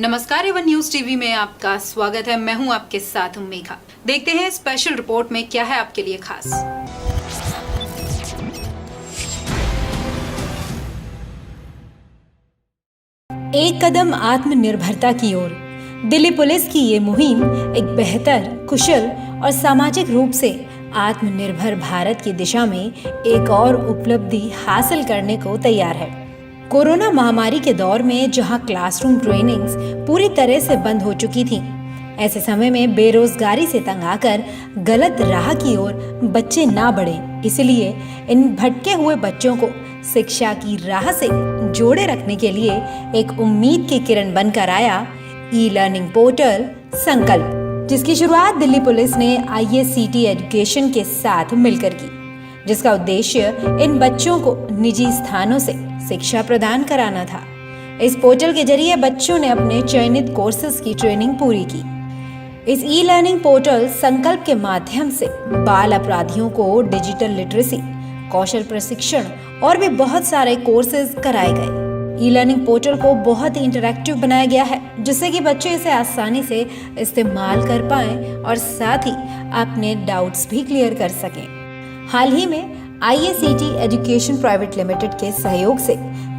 नमस्कार, Avon news TV में आपका स्वागत है। मैं हूं आपके साथ मेघा। देखते हैं स्पेशल रिपोर्ट में क्या है आपके लिए खास। एक कदम आत्मनिर्भरता की ओर दिल्ली पुलिस की ये मुहिम एक बेहतर, कुशल और सामाजिक रूप से आत्मनिर्भर भारत की दिशा में एक और उपलब्धि हासिल करने को तैयार है। कोरोना महामारी के दौर में जहां क्लासरूम ट्रेनिंग्स पूरी तरह से बंद हो चुकी थीं, ऐसे समय में बेरोजगारी से तंग आकर गलत राह की ओर बच्चे ना बढ़ें, इसलिए इन भटके हुए बच्चों को शिक्षा की राह से जोड़े रखने के लिए एक उम्मीद की किरण बनकर आया ई लर्निंग पोर्टल संकल्प, जिसकी शुरुआत दिल्ली पुलिस ने IACT एजुकेशन के साथ मिलकर की, जिसका उद्देश्य इन बच्चों को निजी स्थानों से शिक्षा प्रदान कराना था। इस पोर्टल के जरिए बच्चों ने अपने चयनित कोर्सेज की ट्रेनिंग पूरी की। इस ई लर्निंग पोर्टल संकल्प के माध्यम से बाल अपराधियों को डिजिटल लिटरेसी, कौशल प्रशिक्षण और भी बहुत सारे कोर्सेज कराए गए। ई लर्निंग पोर्टल को बहुत ही इंटरैक्टिव बनाया गया है, जिससे कि बच्चे इसे आसानी से इस्तेमाल कर पाएं और साथ ही अपने डाउट्स भी क्लियर कर सकें। हाल ही में IACT एजुकेशन प्राइवेट लिमिटेड के सहयोग से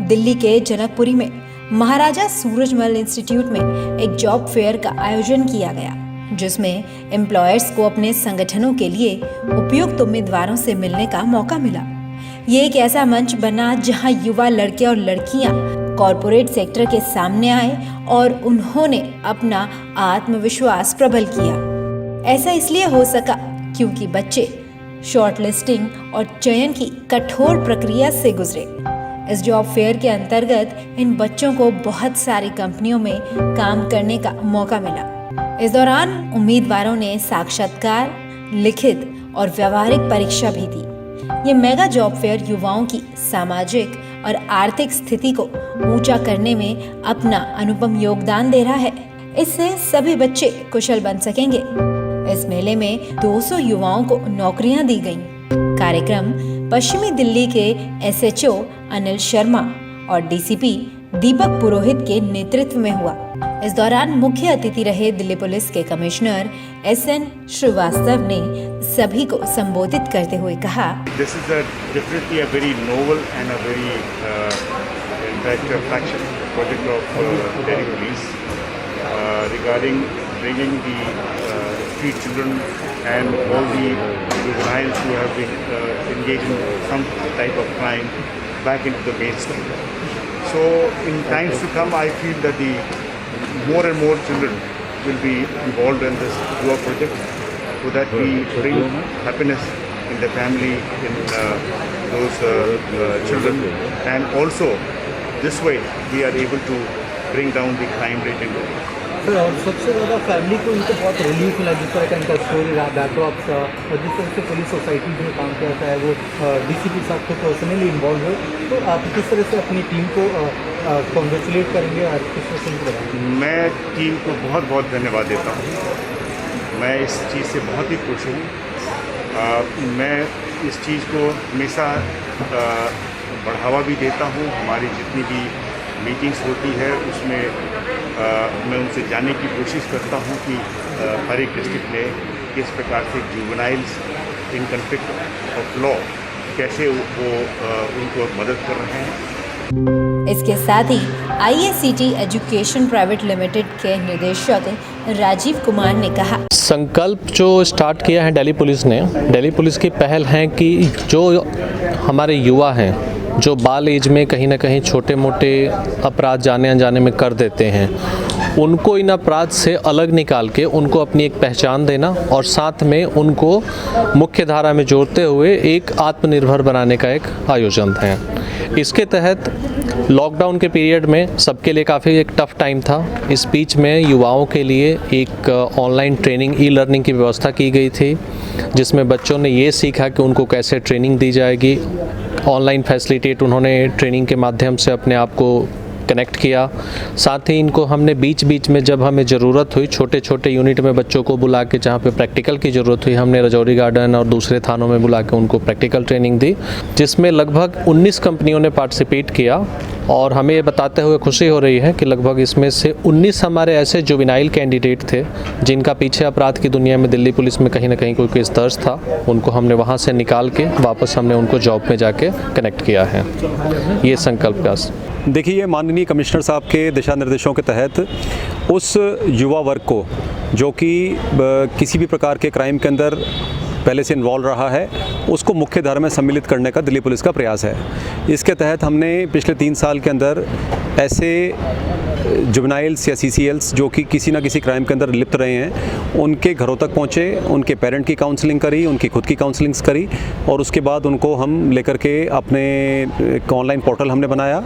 दिल्ली के जनकपुरी में महाराजा सूरजमल इंस्टीट्यूट में एक जॉब फेयर का आयोजन किया गया, जिसमें एम्प्लॉयर्स को अपने संगठनों के लिए उपयुक्त उम्मीदवारों से मिलने का मौका मिला। ये एक ऐसा मंच बना जहां युवा लड़के और लड़कियां कॉरपोरेट सेक्टर के सामने आए और उन्होंने अपना आत्मविश्वास प्रबल किया। ऐसा इसलिए हो सका क्योंकि बच्चे शॉर्ट लिस्टिंग और चयन की कठोर प्रक्रिया से गुजरे। इस जॉब फेयर के अंतर्गत इन बच्चों को बहुत सारी कंपनियों में काम करने का मौका मिला। इस दौरान उम्मीदवारों ने साक्षात्कार, लिखित और व्यावहारिक परीक्षा भी दी। ये मेगा जॉब फेयर युवाओं की सामाजिक और आर्थिक स्थिति को ऊंचा करने में अपना अनुपम योगदान दे रहा है। इससे सभी बच्चे कुशल बन सकेंगे। इस मेले में 200 युवाओं को नौकरियां दी गईं। कार्यक्रम पश्चिमी दिल्ली के SHO अनिल शर्मा और DCP दीपक पुरोहित के नेतृत्व में हुआ। इस दौरान मुख्य अतिथि रहे दिल्ली पुलिस के कमिश्नर SN श्रीवास्तव ने सभी को संबोधित करते हुए कहा, This is definitely a very novel and a very interactive project of Delhi Police regarding bringing the street children and all the juveniles who have been engaged in some type of crime back into the mainstream. So in times to come, I feel that the more and more children will be involved in this dual project, so that we bring happiness in the family, in those children, and also this way we are able to bring down the crime rate in Delhi. और सबसे ज़्यादा family को उनको बहुत relief मिला, जिस तरह का इनका स्टोरी रहा, बैकड्रॉप का, और जिस तरह से पुलिस सोसाइटी में काम करता है, वो DCP साहब को पर्सनली इन्वॉल्व हुए। तो आप किस तरह से अपनी टीम को कॉन्ग्रेचुलेट करेंगे और किस तरह से उनको बताएंगे? मैं टीम को बहुत बहुत धन्यवाद देता हूँ। मैं इस चीज़ से बहुत ही खुश हूँ। मैं इस चीज़ को हमेशा बढ़ावा भी देता हूँ। हमारी जितनी भी मीटिंग्स होती है उसमें मैं उनसे जानने की कोशिश करता हूँ कि हर एक डिस्ट्रिक्ट में किस प्रकार से juveniles in conflict of law कैसे वो उनको मदद कर रहे हैं। इसके साथ ही IACT एजुकेशन प्राइवेट लिमिटेड के निदेशक राजीव कुमार ने कहा, संकल्प जो स्टार्ट किया है दिल्ली पुलिस ने, दिल्ली पुलिस की पहल है कि जो हमारे युवा हैं, जो बाल एज में कहीं ना कहीं छोटे मोटे अपराध जाने अनजाने में कर देते हैं, उनको इन अपराध से अलग निकाल के उनको अपनी एक पहचान देना और साथ में उनको मुख्य धारा में जोड़ते हुए एक आत्मनिर्भर बनाने का एक आयोजन है। इसके तहत लॉकडाउन के पीरियड में सबके लिए काफ़ी एक टफ टाइम था। इस बीच में युवाओं के लिए एक ऑनलाइन ट्रेनिंग ई लर्निंग की व्यवस्था की गई थी, जिसमें बच्चों ने ये सीखा कि उनको कैसे ट्रेनिंग दी जाएगी। ऑनलाइन फैसिलिटेट उन्होंने ट्रेनिंग के माध्यम से अपने आप को कनेक्ट किया। साथ ही इनको हमने बीच बीच में जब हमें ज़रूरत हुई छोटे छोटे यूनिट में बच्चों को बुला के जहाँ पे प्रैक्टिकल की ज़रूरत हुई, हमने रजौरी गार्डन और दूसरे थानों में बुला के उनको प्रैक्टिकल ट्रेनिंग दी, जिसमें लगभग 19 कंपनियों ने पार्टिसिपेट किया। और हमें ये बताते हुए खुशी हो रही है कि लगभग इसमें से 19 हमारे ऐसे जुवेनाइल कैंडिडेट थे जिनका पीछे अपराध की दुनिया में दिल्ली पुलिस में कहीं ना कहीं कोई केस दर्ज था। उनको हमने वहाँ से निकाल के वापस हमने उनको जॉब में जाके कनेक्ट किया है। ये संकल्प प्रयास। देखिए, माननीय कमिश्नर साहब के दिशा निर्देशों के तहत उस युवा वर्ग को जो कि किसी भी प्रकार के क्राइम के अंदर पहले से इन्वॉल्व रहा है, उसको मुख्य धारा में सम्मिलित करने का दिल्ली पुलिस का प्रयास है। इसके तहत हमने पिछले 3 साल के अंदर ऐसे जुवेनाइल्स या CCLs जो कि किसी ना किसी क्राइम के अंदर लिप्त रहे हैं, उनके घरों तक पहुँचे, उनके पेरेंट की काउंसलिंग करी, उनकी खुद की काउंसलिंग्स करी और उसके बाद उनको हम लेकर के अपने एक ऑनलाइन पोर्टल हमने बनाया,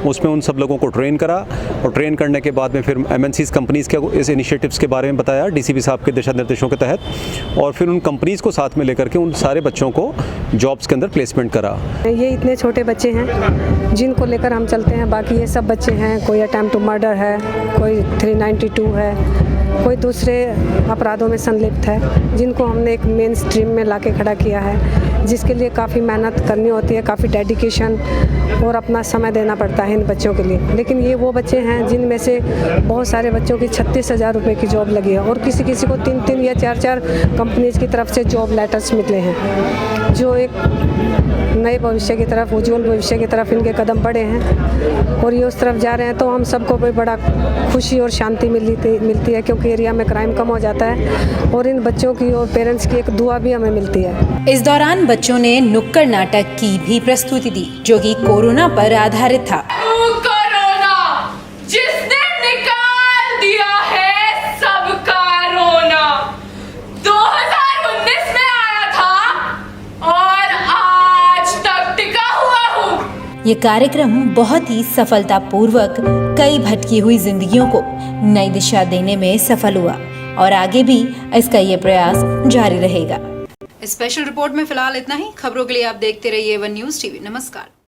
उसमें उन सब लोगों को ट्रेन करा और ट्रेन करने के बाद में फिर MNCs कंपनीज़ के इस इनिशिएटिव्स के बारे में बताया DCP साहब के दिशा निर्देशों के तहत, और फिर उन कंपनीज़ को साथ में लेकर के उन सारे बच्चों को जॉब्स के अंदर प्लेसमेंट करा। ये इतने छोटे बच्चे हैं जिनको लेकर हम चलते हैं, बाकी ये सब बच्चे हैं, कोई अटेम्प्ट टू मर्डर है, कोई 392 है, कोई दूसरे अपराधों में संलिप्त है, जिनको हमने एक मेन स्ट्रीम में लाके खड़ा किया है, जिसके लिए काफ़ी मेहनत करनी होती है, काफ़ी डेडिकेशन और अपना समय देना पड़ता है इन बच्चों के लिए। लेकिन ये वो बच्चे हैं जिनमें से बहुत सारे बच्चों की 36,000 रुपये की जॉब लगी है और किसी किसी को 3-3 या 4-4 कंपनीज की तरफ से जॉब लेटर्स मिले हैं, जो एक नए भविष्य की तरफ, उज्जवल भविष्य की तरफ इनके कदम बढ़े हैं और ये उस तरफ जा रहे हैं। तो हम सबको भी बड़ा खुशी और शांति मिलती है, क्योंकि एरिया में क्राइम कम हो जाता है और इन बच्चों की और पेरेंट्स की एक दुआ भी हमें मिलती है। इस दौरान बच्चों ने नुक्कड़ नाटक की भी प्रस्तुति दी, जो कि कोरोना पर आधारित था। कोरोना जिसने निकाल दिया है सबका रोना, 2019 में आया था और आज तक टिका हुआ हूँ। ये कार्यक्रम बहुत ही सफलतापूर्वक कई भटकी हुई जिंदगियों को नई दिशा देने में सफल हुआ और आगे भी इसका ये प्रयास जारी रहेगा। स्पेशल रिपोर्ट में फिलहाल इतना ही। खबरों के लिए आप देखते रहिए वन न्यूज़ टीवी। नमस्कार।